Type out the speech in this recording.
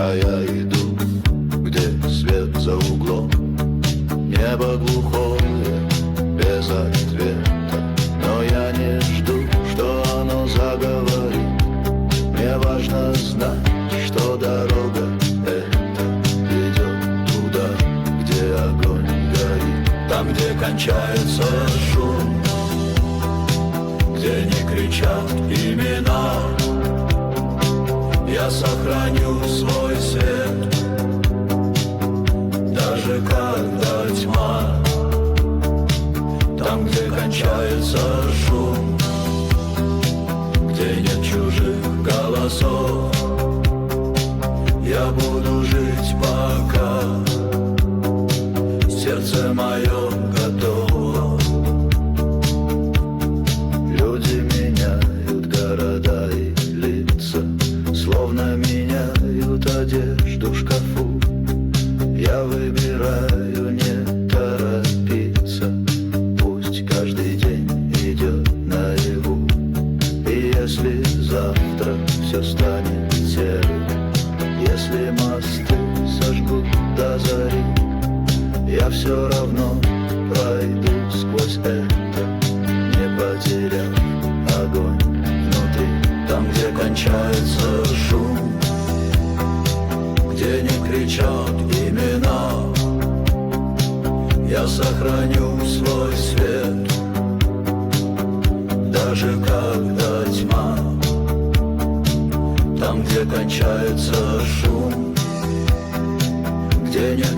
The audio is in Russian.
А я иду, где свет за углом, небо глухое, без ответа. Но я не жду, что оно заговорит. Мне важно знать, что дорога эта ведет туда, где огонь горит. Там, где кончается шум, где не кричат имена, я сохраню свой свет, даже когда тьма. Там, где кончается шум, где нет чужих голосов, я буду жить, пока сердце мое готово. Люди меняют города и лица, словно меняют одежду в шкафу. Я выбираю не торопиться, пусть каждый день идет наяву. И если завтра все станет серым, если мосты сожгут до зари, я все равно пройду сквозь это, не потеряв огонь внутри. Там, где кончается шум, где не кричат имена, я сохраню свой свет, даже когда тьма. Там, где кончается шум, где нет